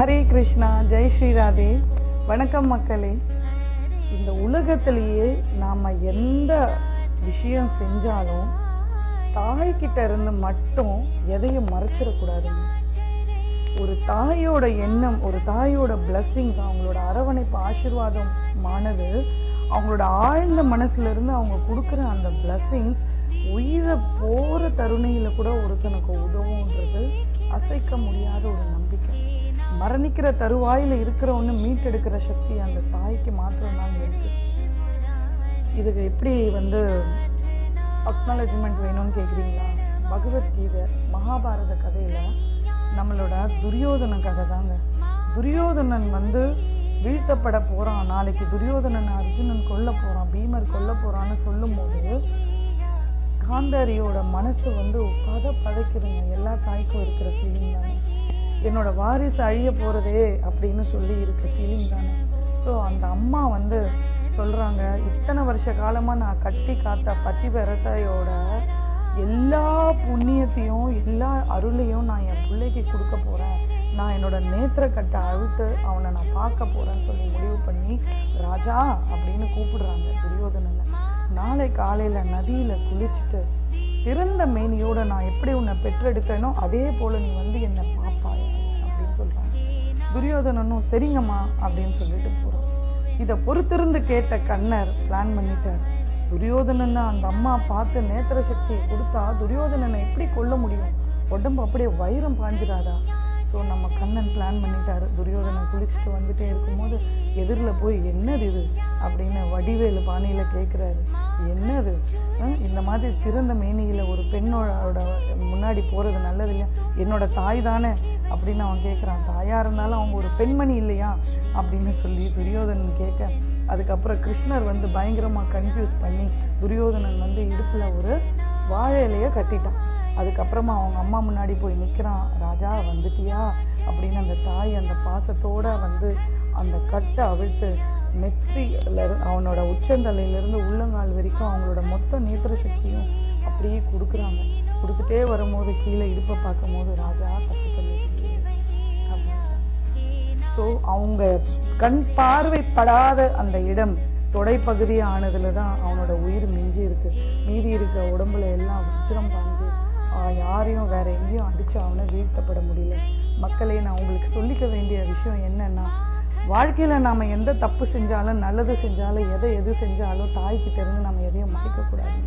ஹரே கிருஷ்ணா, ஜெய் ஸ்ரீ ராதே. வணக்கம் மக்களே. இந்த உலகத்திலேயே நாம் எந்த விஷயம் செஞ்சாலும் தாய்கிட்ட இருந்து மட்டும் எதையும் மறைச்சிடக்கூடாதுங்க. ஒரு தாயோட எண்ணம், ஒரு தாயோட பிளஸ்ஸிங்ஸ், அவங்களோட அரவணைப்பு, ஆசீர்வாதமானது அவங்களோட ஆழ்ந்த மனசுல இருந்து அவங்க கொடுக்குற அந்த பிளஸ்ஸிங்ஸ் உயிரை போற தருணையில கூட ஒருத்தனுக்கு உதவுன்றது அசைக்க முடியாத ஒரு நம்பிக்கை. மரணிக்கிற தருவாயில இருக்கிறவன்னு மீட்டெடுக்கிற சக்தி அந்த தாய்க்கு மாத்திரம்தான் இருக்கு. இதுக்கு எப்படி அக்னாலஜ்மெண்ட் வேணும்னு கேட்குறீங்களா? பகவத்கீதை மகாபாரத கதையில நம்மளோட துரியோதன கதை தாங்க. துரியோதனன் வீழ்த்தப்பட போறான், நாளைக்கு துரியோதனன் அர்ஜுனன் கொல்ல போறான், பீமர் கொல்ல போறான்னு சொல்லும் போது காந்தாரியோட மனசு பதைக்குதுங்க. எல்லா தாய்க்கும் இருக்கிற ஃபீலிங் தானே. என்னோட வாரிசு அழிய போறதே அப்படின்னு சொல்லி இருக்க ஃபீலிங் தானே. ஸோ அந்த அம்மா சொல்றாங்க, இத்தனை வருஷ காலமா நான் கட்டி காத்த பத்திவரத்தையோட எல்லா புண்ணியத்தையும் எல்லா அருளையும் நான் என் பிள்ளைக்கு கொடுக்க போறேன். நான் என்னோட நேத்திர கட்டை அழுத்து அவனை நான் பார்க்க போறேன்னு சொல்லி முடிவு பண்ணி ராஜா அப்படின்னு கூப்பிடுறாங்க துரியோதனனை. நாளை காலையில நதியில குளிச்சுட்டு திறந்த மேனியோட நான் எப்படி உன்னை பெற்றெடுக்கனோ அதே போல நீ என்னை பாப்பாயா அப்படின்னு சொல்றாங்க. துரியோதனனும் சரிங்கம்மா அப்படின்னு சொல்லிட்டு போறான். இதை பொறுத்திருந்து கேட்ட கண்ணர் பிளான் பண்ணிட்டார். துரியோதனனை அந்த அம்மா பார்த்து நேத்திர சக்தியை கொடுத்தா துரியோதனனை எப்படி கொல்ல முடியும்? உடம்பு அப்படியே வைரம் பாஞ்சிடாதா? ஸோ நம்ம கண்ணன் பிளான் பண்ணிட்டாரு. துரியோதனன் குளிச்சுட்டு வந்துட்டே இருக்கும்போது எதிரில் போய் என்னது இது அப்படின்னு வடிவேலு பாணியில கேட்குறாரு. என்னது இந்த மாதிரி சிறந்த மேனியில ஒரு பெண்ணோட முன்னாடி போறது நல்லது இல்லையா? என்னோட தாய் தானே அப்படின்னு அவன் கேட்குறான். தாயா இருந்தாலும் அவங்க ஒரு பெண்மணி இல்லையா அப்படின்னு சொல்லி துரியோதனன் கேட்க, அதுக்கப்புறம் கிருஷ்ணர் பயங்கரமா கன்ஃபியூஸ் பண்ணி துரியோதனன் இடுப்புல ஒரு வாழை இலைய கட்டிட்டான். அதுக்கப்புறமா அவங்க அம்மா முன்னாடி போய் நிற்கிறான். ராஜா வந்துட்டியா அப்படின்னு அந்த தாய் அந்த பாசத்தோட அந்த கட்டை அவிழ்த்து நெற்றியில அவனோட உச்சந்தலையிலிருந்து உள்ளங்கால் வரைக்கும் அவங்களோட மொத்த நேத்திர சக்தியும் அப்படியே கொடுக்குறாங்க. கொடுத்துட்டே வரும்போது கீழே இடுப்பை பார்க்கும் போது ராஜா தப்பு பண்ணிட்டு அப்படின்றாங்க. ஸோ அவங்க கண் பார்வைப்படாத அந்த இடம் தொடைப்பகுதி ஆனதுல தான் அவனோட உயிர் மிஞ்சி இருக்கு. மீதி இருக்க உடம்புல எல்லாம் வச்சிரம் பாஞ்சு யாரையும் வேற எங்கேயும் அடிச்சு அவனை வீழ்த்தப்பட முடியல. மக்களே, நான் உங்களுக்கு சொல்லிக்க வேண்டிய விஷயம் என்னன்னா, வாழ்க்கையில நாம எந்த தப்பு செஞ்சாலும் நல்லது செஞ்சாலும் எது செஞ்சாலும் தாய்கிட்ட இருந்து நம்ம எதையும் மறைக்க கூடாது.